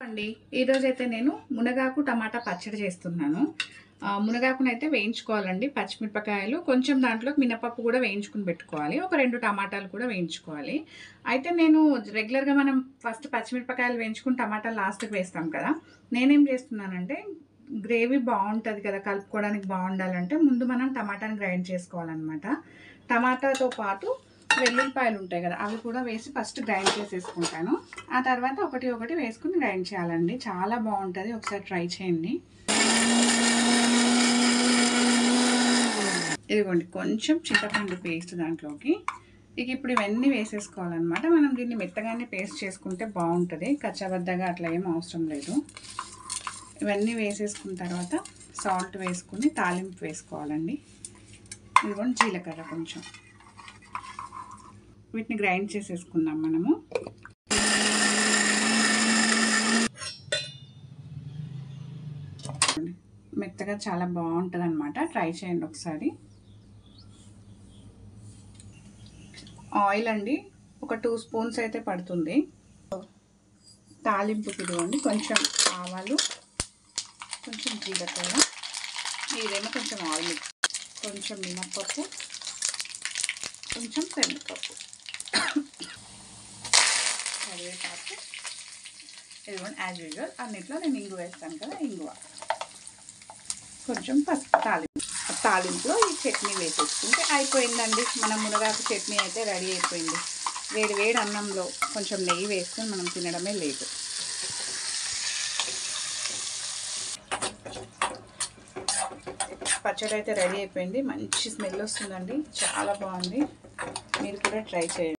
అండి ఈరోజైతే నేను మునగాకు టమాటా పచ్చడి చేస్తున్నాను. మునగాకునైతే వేయించుకోవాలండి. పచ్చిమిరపకాయలు కొంచెం దాంట్లో మినపప్పు కూడా వేయించుకుని పెట్టుకోవాలి. ఒక 2 టమాటాలు కూడా వేయించుకోవాలి. అయితే నేను రెగ్యులర్గా మనం ఫస్ట్ పచ్చిమిరపకాయలు వేయించుకుని టమాటాలు లాస్ట్కి వేస్తాం కదా. నేనేం చేస్తున్నానంటే గ్రేవీ బాగుంటుంది కదా, కలుపుకోవడానికి బాగుండాలంటే ముందు మనం టమాటాని గ్రైండ్ చేసుకోవాలన్నమాట. టమాటాతో పాటు వెల్లుల్లిపాయలు ఉంటాయి కదా, అవి కూడా వేసి ఫస్ట్ గ్రైండ్ చేసేసుకుంటాను. ఆ తర్వాత ఒకటి వేసుకుని గ్రైండ్ చేయాలండి. చాలా బాగుంటుంది, ఒకసారి ట్రై చేయండి. ఇదిగోండి కొంచెం చింతపండు పేస్ట్ దాంట్లోకి. ఇప్పుడు ఇవన్నీ వేసేసుకోవాలన్నమాట. మనం దీన్ని మెత్తగానే పేస్ట్ చేసుకుంటే బాగుంటుంది, కచ్చబద్దగా అట్లా ఏం అవసరం లేదు. ఇవన్నీ వేసేసుకున్న తర్వాత సాల్ట్ వేసుకుని తాలింపు వేసుకోవాలండి. ఇదిగోండి జీలకర్ర కొంచెం, వీటిని గ్రైండ్ చేసేసుకుందాం మనము. మెత్తగా చాలా బాగుంటుంది అనమాట, ట్రై చేయండి ఒకసారి. ఆయిల్ అండి ఒక 2 స్పూన్స్ అయితే పడుతుంది. తాలింపుకి ఇదిగోండి కొంచెం ఆవాలు, కొంచెం జీలకర్ర, ఇదేమో కొంచెం ఆయిల్, కొంచెం మినప్పప్పు, కొంచెం శనగపప్పు, కరివేపాకు, ఇదిగోండి యాజ్ యూజువల్ అన్నిట్లో నేను ఇంగువ వేస్తాను కదా, ఇంగువ, కొంచెం పసుపు. తాలింపులో ఈ చట్నీ వేసేసుకుంటే అయిపోయిందండి. మన మునగాకు చట్నీ అయితే రెడీ అయిపోయింది. వేడి వేడి అన్నంలో కొంచెం నెయ్యి వేసుకొని మనం తినడమే లేదు. పచ్చడి అయితే రెడీ అయిపోయింది. మంచి స్మెల్ వస్తుందండి, చాలా బాగుంది. మీరు కూడా ట్రై చేయండి.